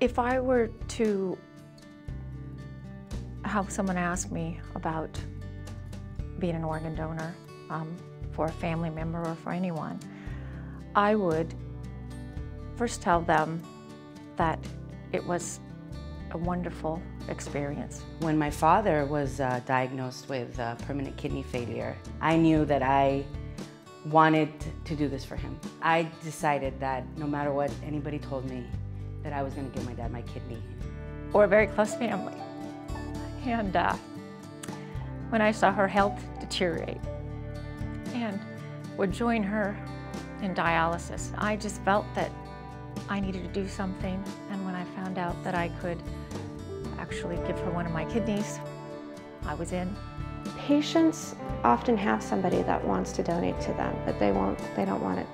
If I were to have someone ask me about being an organ donor for a family member or for anyone, I would first tell them that it was a wonderful experience. When my father was diagnosed with permanent kidney failure, I knew that I wanted to do this for him. I decided that no matter what anybody told me, that I was going to give my dad my kidney. We're a very close family. And when I saw her health deteriorate and would join her in dialysis, I just felt that I needed to do something. And when I found out that I could actually give her one of my kidneys, I was in. Patients often have somebody that wants to donate to them, but they don't want it.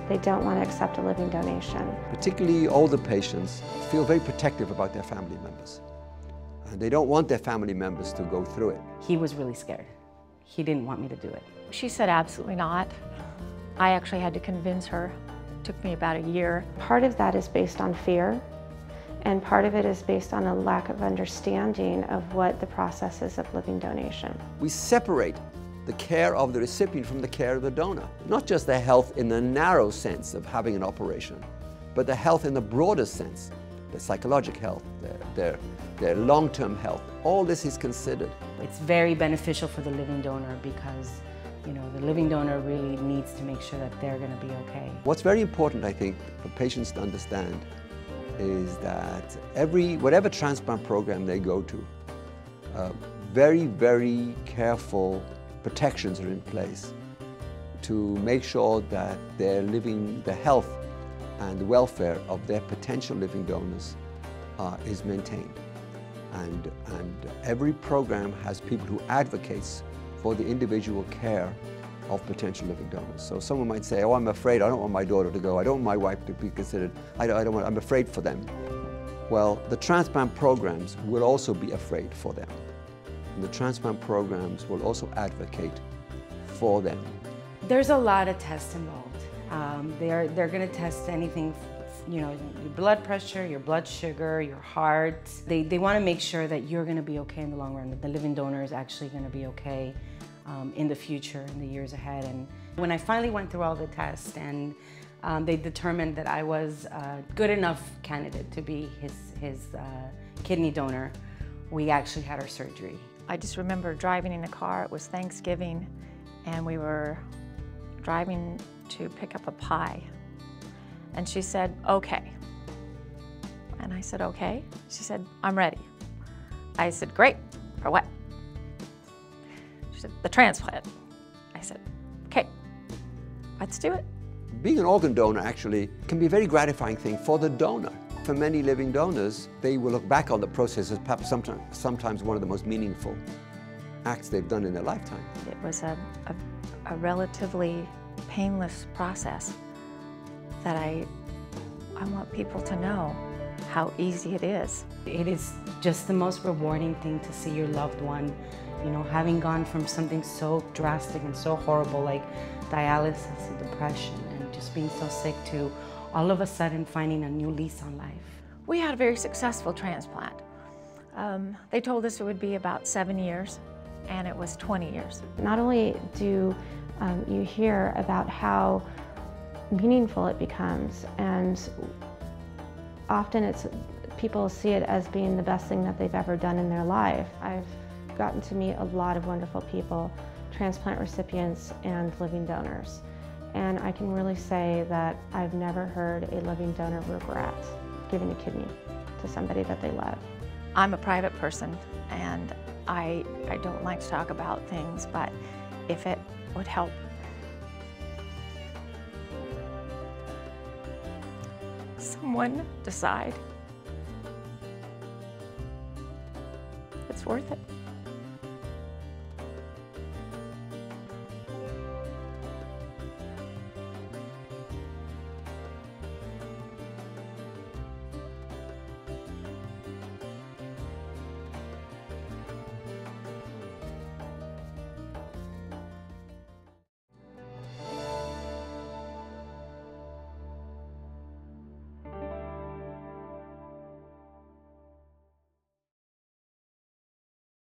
They don't want to accept a living donation. Particularly older patients feel very protective about their family members. And they don't want their family members to go through it. He was really scared. He didn't want me to do it. She said absolutely not. I actually had to convince her. It took me about a year. Part of that is based on fear, and part of it is based on a lack of understanding of what the process is of living donation. We separate the care of the recipient from the care of the donor. Not just their health in the narrow sense of having an operation, but the health in the broader sense, their psychological health, their long-term health. All this is considered. It's very beneficial for the living donor because, you know, the living donor really needs to make sure that they're going to be okay. What's very important, I think, for patients to understand is that whatever transplant program they go to, very, very careful protections are in place to make sure that the health and the welfare of their potential living donors is maintained. And every program has people who advocates for the individual care of potential living donors. So someone might say, oh, I'm afraid, I don't want my daughter to go, I don't want my wife to be considered, I'm afraid for them. Well, the transplant programs will also be afraid for them. And the transplant programs will also advocate for them. There's a lot of tests involved. They're going to test anything, you know, your blood pressure, your blood sugar, your heart. They want to make sure that you're going to be okay in the long run, that the living donor is actually going to be okay in the future, in the years ahead. And when I finally went through all the tests and they determined that I was a good enough candidate to be his kidney donor, we actually had our surgery. I just remember driving in a car. It was Thanksgiving, and we were driving to pick up a pie. And she said, okay. And I said, okay. She said, I'm ready. I said, great. For what? She said, the transplant. I said, okay, let's do it. Being an organ donor actually can be a very gratifying thing for the donor. For many living donors, they will look back on the process as perhaps sometimes one of the most meaningful acts they've done in their lifetime. It was a relatively painless process that I want people to know how easy it is. It is just the most rewarding thing to see your loved one, you know, having gone from something so drastic and so horrible like dialysis and depression and just being so sick to all of a sudden finding a new lease on life. We had a very successful transplant. They told us it would be about 7 years, and it was 20 years. Not only do you hear about how meaningful it becomes, and often people see it as being the best thing that they've ever done in their life. I've gotten to meet a lot of wonderful people, transplant recipients and living donors. And I can really say that I've never heard a living donor regret giving a kidney to somebody that they love. I'm a private person, and I don't like to talk about things, but if it would help someone decide, it's worth it.